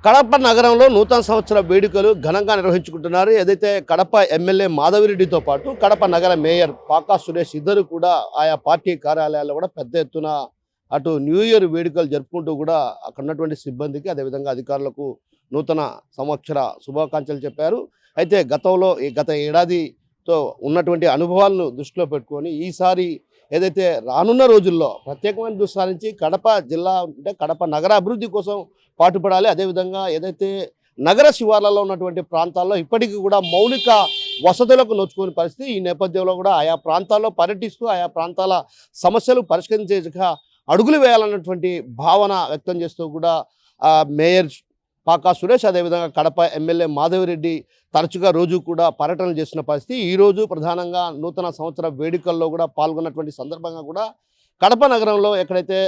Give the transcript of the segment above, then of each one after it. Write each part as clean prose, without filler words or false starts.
కడప నగరంలో నూతన సంవత్సర వేడుకలు ఘనంగా నిర్వహించుకుంటున్నారు. ఏదైతే కడప ఎమ్మెల్యే మాధవిరెడ్డితో పాటు కడప నగర మేయర్ పాకా సురేష్ ఇద్దరు కూడా ఆయా పార్టీ కార్యాలయాల్లో కూడా పెద్ద ఎత్తున అటు న్యూ ఇయర్ వేడుకలు జరుపుకుంటూ కూడా అక్కడ ఉన్నటువంటి సిబ్బందికి అదేవిధంగా అధికారులకు నూతన సంవత్సర శుభాకాంక్షలు చెప్పారు. అయితే గత ఏడాదితో ఉన్నటువంటి అనుభవాలను దృష్టిలో పెట్టుకొని ఈసారి ఏదైతే రానున్న రోజుల్లో ప్రత్యేకమైన దృష్టి సారించి కడప జిల్లా అంటే కడప నగర అభివృద్ధి కోసం పాటుపడాలి. అదేవిధంగా ఏదైతే నగర శివార్లలో ఉన్నటువంటి ప్రాంతాల్లో ఇప్పటికీ కూడా మౌలిక వసతులకు నోచుకునే పరిస్థితి. ఈ నేపథ్యంలో కూడా ఆయా ప్రాంతాల్లో పర్యటిస్తూ ఆయా ప్రాంతాల సమస్యలు పరిష్కరించేగా అడుగులు వేయాలన్నటువంటి భావన వ్యక్తం చేస్తూ కూడా మేయర్ పాకా సురేష్ అదేవిధంగా కడప ఎమ్మెల్యే మాధవిరెడ్డి తరచుగా రోజు కూడా పర్యటనలు చేస్తున్న పరిస్థితి. ఈరోజు ప్రధానంగా నూతన సంవత్సర వేడుకల్లో కూడా పాల్గొన్నటువంటి సందర్భంగా కూడా కడప నగరంలో ఎక్కడైతే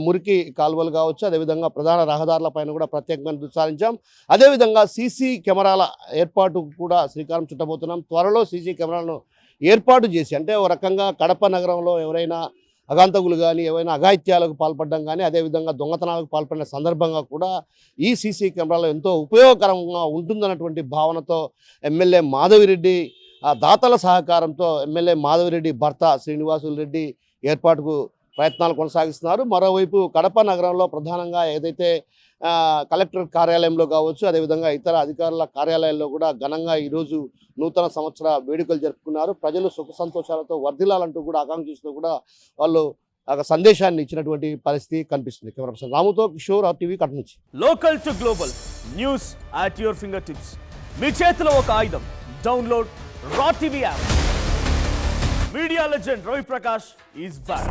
మురికి కాలువలు కావచ్చు, అదేవిధంగా ప్రధాన రహదారులపైన కూడా ప్రత్యేకంగా దృష్టి సారించాం. అదేవిధంగా సీసీ కెమెరాల ఏర్పాటు కూడా శ్రీకారం చుట్టబోతున్నాం. త్వరలో సీసీ కెమెరాలను ఏర్పాటు చేసి అంటే ఓ రకంగా కడప నగరంలో ఎవరైనా అగాంతకులు కానీ ఏవైనా అఘాయిత్యాలకు పాల్పడడం కానీ అదేవిధంగా దొంగతనాలకు పాల్పడిన సందర్భంగా కూడా ఈ సీసీ కెమెరాలో ఎంతో ఉపయోగకరంగా ఉంటుందన్నటువంటి భావనతో ఎమ్మెల్యే మాధవిరెడ్డి దాతల సహకారంతో ఎమ్మెల్యే మాధవిరెడ్డి భర్త శ్రీనివాసులు రెడ్డి ఏర్పాటుకు ప్రయత్నాలు కొనసాగిస్తున్నారు. మరోవైపు కడప నగరంలో ప్రధానంగా ఏదైతే కలెక్టర్ కార్యాలయంలో కావచ్చు, అదేవిధంగా ఇతర అధికారుల కార్యాలయాల్లో కూడా ఘనంగా ఈరోజు నూతన సంవత్సర వేడుకలు జరుపుకున్నారు. ప్రజలు సుఖ సంతోషాలతో వర్ధిల్లాలంటూ కూడా ఆకాంక్షిస్తూ కూడా వాళ్ళు ఒక సందేశాన్ని ఇచ్చినటువంటి పరిస్థితి కనిపిస్తుంది. కెమెరా పర్సన్ రాముతో కిషోర్ RTV కడప నుంచి. Local to global news at your finger tips. మీ చేతిలో ఒక ఆయుధం. Download Raw TV app. Media legend Ravi Prakash is back.